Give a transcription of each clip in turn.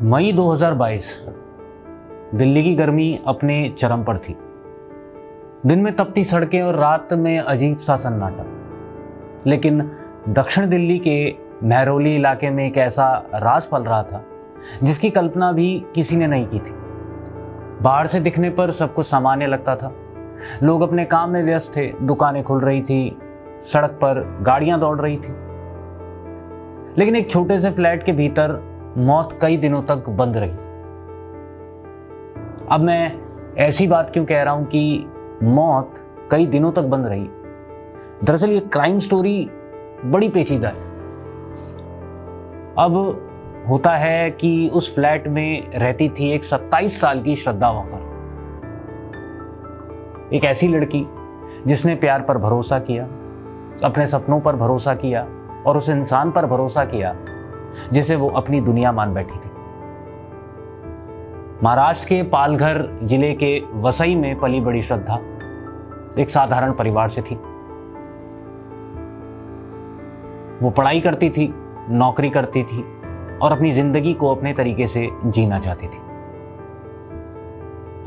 मई 2022 दिल्ली की गर्मी अपने चरम पर थी। दिन में तपती सड़कें और रात में अजीब सा सन्नाटा। लेकिन दक्षिण दिल्ली के महरौली इलाके में एक ऐसा राज पल रहा था जिसकी कल्पना भी किसी ने नहीं की थी। बाहर से दिखने पर सब कुछ सामान्य लगता था। लोग अपने काम में व्यस्त थे, दुकानें खुल रही थी, सड़क पर गाड़ियां दौड़ रही थी। लेकिन एक छोटे से फ्लैट के भीतर मौत कई दिनों तक बंद रही। अब मैं ऐसी बात क्यों कह रहा हूं कि मौत कई दिनों तक बंद रही? दरअसल ये क्राइम स्टोरी बड़ी पेचीदा है। अब होता है कि उस फ्लैट में रहती थी एक 27 साल की श्रद्धा वकर, एक ऐसी लड़की जिसने प्यार पर भरोसा किया, अपने सपनों पर भरोसा किया और उस इंसान पर भरोसा किया जिसे वो अपनी दुनिया मान बैठी थी। महाराष्ट्र के पालघर जिले के वसई में पली बड़ी श्रद्धा एक साधारण परिवार से थी। वो पढ़ाई करती थी, नौकरी करती थी और अपनी जिंदगी को अपने तरीके से जीना चाहती थी।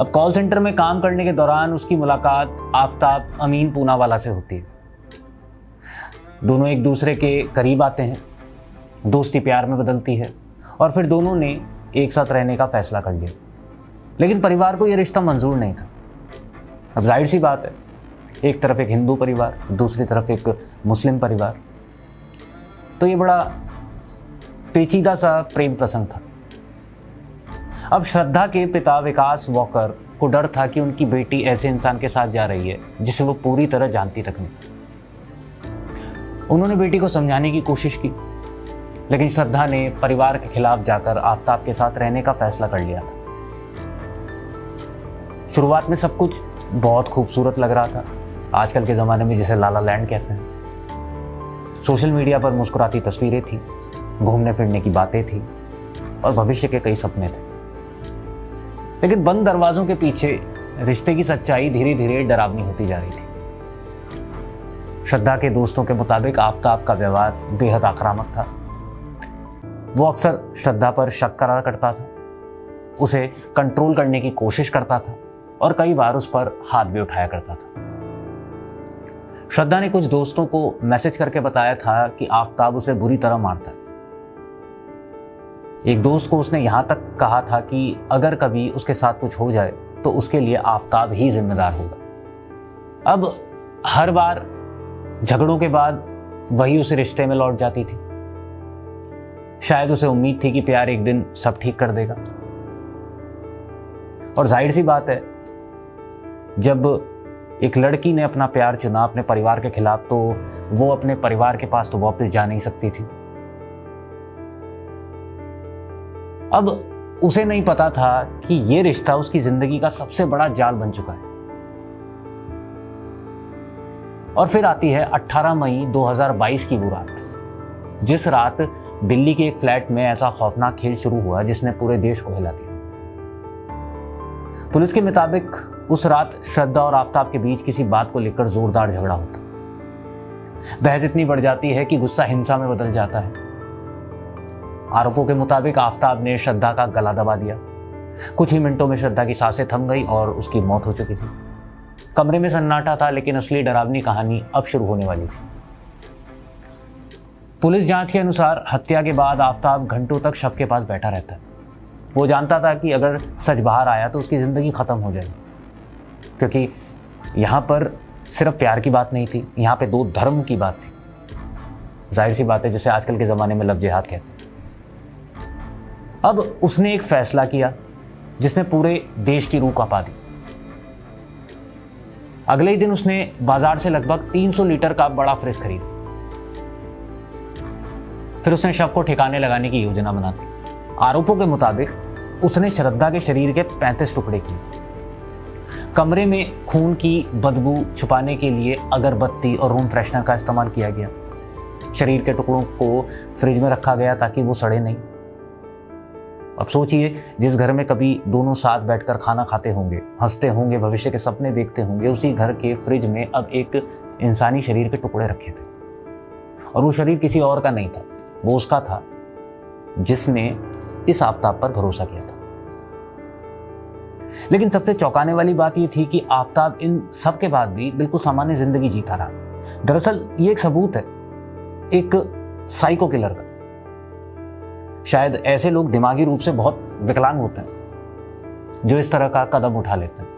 अब कॉल सेंटर में काम करने के दौरान उसकी मुलाकात आफताब अमीन पूनावाला से होती है। दोनों एक दूसरे के करीब आते हैं, दोस्ती प्यार में बदलती है और फिर दोनों ने एक साथ रहने का फैसला कर लिया। लेकिन परिवार को यह रिश्ता मंजूर नहीं था। अब जाहिर सी बात है, एक तरफ एक हिंदू परिवार, दूसरी तरफ एक मुस्लिम परिवार, तो ये बड़ा पेचीदा सा प्रेम प्रसंग था। अब श्रद्धा के पिता विकास वॉकर को डर था कि उनकी बेटी ऐसे इंसान के साथ जा रही है जिसे वो पूरी तरह जानती तक नहीं। उन्होंने बेटी को समझाने की कोशिश की, लेकिन श्रद्धा ने परिवार के खिलाफ जाकर आफताब के साथ रहने का फैसला कर लिया था। शुरुआत में सब कुछ बहुत खूबसूरत लग रहा था, आजकल के ज़माने में जिसे लाला लैंड कहते हैं। सोशल मीडिया पर मुस्कुराती तस्वीरें थी, घूमने फिरने की बातें थी और भविष्य के कई सपने थे। लेकिन बंद दरवाजों के पीछे रिश्ते की सच्चाई धीरे धीरे डरावनी होती जा रही थी। श्रद्धा के दोस्तों के मुताबिक आफताब का व्यवहार बेहद आक्रामक था। वो अक्सर श्रद्धा पर शक करा करता था, उसे कंट्रोल करने की कोशिश करता था और कई बार उस पर हाथ भी उठाया करता था। श्रद्धा ने कुछ दोस्तों को मैसेज करके बताया था कि आफताब उसे बुरी तरह मारता है। एक दोस्त को उसने यहां तक कहा था कि अगर कभी उसके साथ कुछ हो जाए तो उसके लिए आफताब ही जिम्मेदार होगा। अब हर बार झगड़ों के बाद वही उसे रिश्ते में लौट जाती थी। शायद उसे उम्मीद थी कि प्यार एक दिन सब ठीक कर देगा। और जाहिर सी बात है, जब एक लड़की ने अपना प्यार चुना अपने परिवार के खिलाफ, तो वो अपने परिवार के पास तो वापस जा नहीं सकती थी। अब उसे नहीं पता था कि ये रिश्ता उसकी जिंदगी का सबसे बड़ा जाल बन चुका है। और फिर आती है 18 मई 2022 की वो रात, जिस रात दिल्ली के एक फ्लैट में ऐसा खौफनाक खेल शुरू हुआ जिसने पूरे देश को हिला दिया। पुलिस के मुताबिक उस रात श्रद्धा और आफताब के बीच किसी बात को लेकर जोरदार झगड़ा होता। बहस इतनी बढ़ जाती है कि गुस्सा हिंसा में बदल जाता है। आरोपों के मुताबिक आफताब ने श्रद्धा का गला दबा दिया। कुछ ही मिनटों में श्रद्धा की सांसें थम गई और उसकी मौत हो चुकी थी। कमरे में सन्नाटा था, लेकिन असली डरावनी कहानी अब शुरू होने वाली थी। पुलिस जांच के अनुसार हत्या के बाद आफताब घंटों तक शव के पास बैठा रहता है। वो जानता था कि अगर सच बाहर आया तो उसकी ज़िंदगी ख़त्म हो जाएगी, क्योंकि यहाँ पर सिर्फ प्यार की बात नहीं थी, यहाँ पे दो धर्म की बात थी। जाहिर सी बात है, जिसे आजकल के ज़माने में लव जिहाद कहते हैं। अब उसने एक फैसला किया जिसने पूरे देश की रूह कांपा दी। अगले ही दिन उसने बाजार से लगभग 300 लीटर का बड़ा फ्रिज खरीदा। फिर उसने शव को ठिकाने लगाने की योजना बना दी। आरोपों के मुताबिक उसने श्रद्धा के शरीर के 35 टुकड़े किए। कमरे में खून की बदबू छुपाने के लिए अगरबत्ती और रूम फ्रेशनर का इस्तेमाल किया गया। शरीर के टुकड़ों को फ्रिज में रखा गया ताकि वो सड़े नहीं। अब सोचिए, जिस घर में कभी दोनों साथ बैठकर खाना खाते होंगे, हंसते होंगे, भविष्य के सपने देखते होंगे, उसी घर के फ्रिज में अब एक इंसानी शरीर के टुकड़े रखे थे। और वो शरीर किसी और का नहीं था, वो उसका था जिसने इस आफताब पर भरोसा किया था। लेकिन सबसे चौंकाने वाली बात यह थी कि आफताब इन सब के बाद भी बिल्कुल सामान्य जिंदगी जीता रहा। दरअसल ये एक सबूत है एक साइको किलर का। शायद ऐसे लोग दिमागी रूप से बहुत विकलांग होते हैं जो इस तरह का कदम उठा लेते हैं।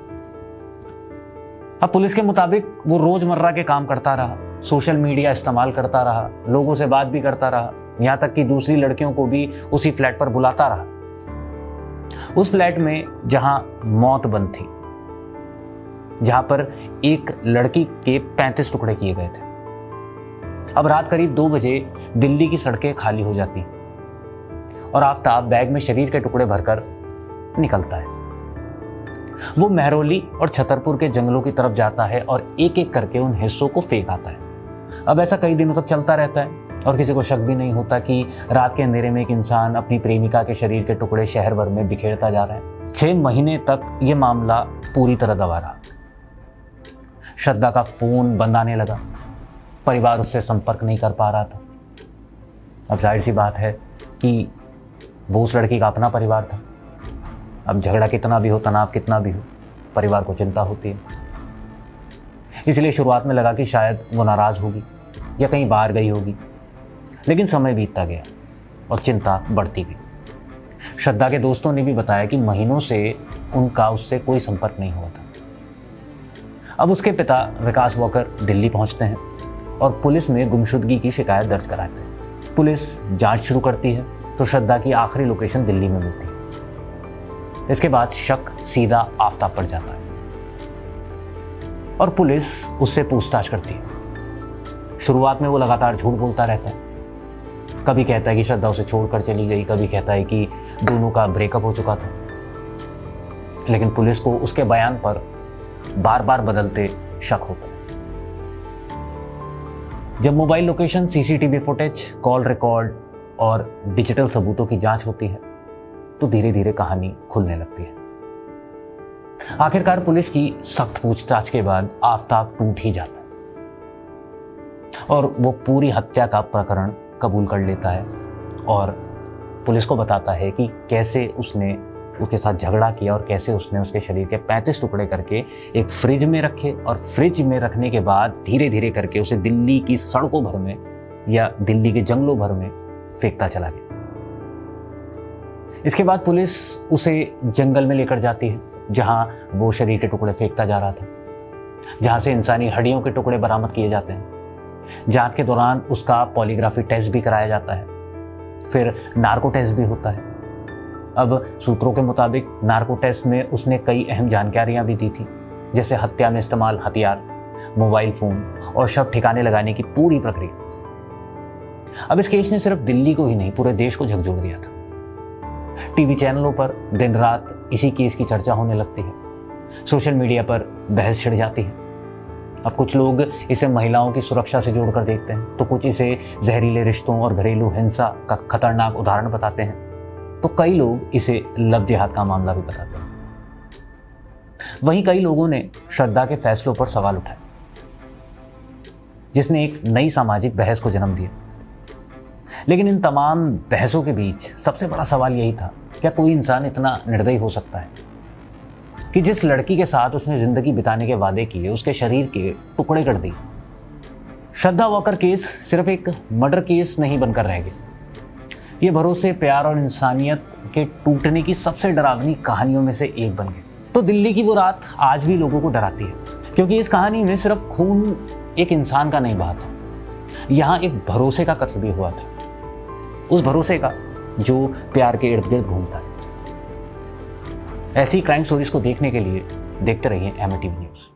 अब पुलिस के मुताबिक वो रोजमर्रा के काम करता रहा, सोशल मीडिया इस्तेमाल करता रहा, लोगों से बात भी करता रहा, यहां तक कि दूसरी लड़कियों को भी उसी फ्लैट पर बुलाता रहा, उस फ्लैट में जहां मौत बंद थी, जहां पर एक लड़की के 35 टुकड़े किए गए थे। अब रात करीब 2 बजे दिल्ली की सड़कें खाली हो जाती और आफताब बैग में शरीर के टुकड़े भरकर निकलता है। वो महरौली और छतरपुर के जंगलों की तरफ जाता है और एक एक करके उन हिस्सों को फेंक आता है। अब ऐसा कई दिनों तक चलता रहता है और किसी को शक भी नहीं होता कि रात के अंधेरे में एक इंसान अपनी प्रेमिका के शरीर के टुकड़े शहर भर में बिखेरता जा रहा है। 6 महीने तक ये मामला पूरी तरह दबा रहा। श्रद्धा का फोन बंद आने लगा, परिवार उससे संपर्क नहीं कर पा रहा था। अब जाहिर सी बात है कि वो उस लड़की का अपना परिवार था। अब झगड़ा कितना भी हो, तनाव कितना भी हो, परिवार को चिंता होती है। इसलिए शुरुआत में लगा कि शायद वो नाराज होगी या कहीं बाहर गई होगी, लेकिन समय बीतता गया और चिंता बढ़ती गई। श्रद्धा के दोस्तों ने भी बताया कि महीनों से उनका उससे कोई संपर्क नहीं हुआ था। अब उसके पिता विकास वॉकर दिल्ली पहुंचते हैं और पुलिस में गुमशुदगी की शिकायत दर्ज कराते हैं। पुलिस जांच शुरू करती है तो श्रद्धा की आखिरी लोकेशन दिल्ली में मिलती है। इसके बाद शक सीधा आफताब पर जाता है और पुलिस उससे पूछताछ करती है। शुरुआत में वो लगातार झूठ बोलता रहता है। कभी कहता है कि श्रद्धा उसे छोड़कर चली गई, कभी कहता है कि दोनों का ब्रेकअप हो चुका था। लेकिन पुलिस को उसके बयान पर बार बार बदलते शक होता है। जब mobile location, CCTV footage, call record और डिजिटल सबूतों की जांच होती है तो धीरे धीरे कहानी खुलने लगती है। आखिरकार पुलिस की सख्त पूछताछ के बाद आफताब टूट ही जाता है और वो पूरी हत्या का प्रकरण कबूल कर लेता है और पुलिस को बताता है कि कैसे उसने उसके साथ झगड़ा किया और कैसे उसने उसके शरीर के 35 टुकड़े करके एक फ्रिज में रखे और फ्रिज में रखने के बाद धीरे धीरे करके उसे दिल्ली की सड़कों भर में या दिल्ली के जंगलों भर में फेंकता चला गया। इसके बाद पुलिस उसे जंगल में लेकर जाती है जहां वो शरीर के टुकड़े फेंकता जा रहा था, जहां से इंसानी हड्डियों के टुकड़े बरामद किए जाते हैं। जांच के दौरान उसका पॉलीग्राफी टेस्ट भी कराया जाता है, फिर नार्को टेस्ट भी होता है। अब सूत्रों के मुताबिक नार्को टेस्ट में उसने कई अहम जानकारियां भी दी थी, जैसे हत्या में इस्तेमाल हथियार, मोबाइल फोन और शव ठिकाने लगाने की पूरी प्रक्रिया। अब इस केस ने सिर्फ दिल्ली को ही नहीं पूरे देश को झकझोर दिया था। टीवी चैनलों पर दिन रात इसी केस की चर्चा होने लगती है, सोशल मीडिया पर बहस छिड़ जाती है। अब कुछ लोग इसे महिलाओं की सुरक्षा से जोड़कर देखते हैं, तो कुछ इसे जहरीले रिश्तों और घरेलू हिंसा का खतरनाक उदाहरण बताते हैं, तो कई लोग इसे लव जिहाद का मामला भी बताते हैं। वहीं कई लोगों ने श्रद्धा के फैसलों पर सवाल उठाए, जिसने एक नई सामाजिक बहस को जन्म दिया। लेकिन इन तमाम बहसों के बीच सबसे बड़ा सवाल यही था, क्या कोई इंसान इतना निर्दयी हो सकता है कि जिस लड़की के साथ उसने जिंदगी बिताने के वादे किए उसके शरीर के टुकड़े कर दिए। श्रद्धा वॉकर केस सिर्फ एक मर्डर केस नहीं बनकर रह गया, ये भरोसे, प्यार और इंसानियत के टूटने की सबसे डरावनी कहानियों में से एक बन गई। तो दिल्ली की वो रात आज भी लोगों को डराती है, क्योंकि इस कहानी में सिर्फ खून एक इंसान का नहीं बहा था, यहाँ एक भरोसे का कत्ल भी हुआ था, उस भरोसे का जो प्यार के इर्द गिर्द घूमता है। ऐसी क्राइम स्टोरीज को देखने के लिए देखते रहिए एमटीवी न्यूज़।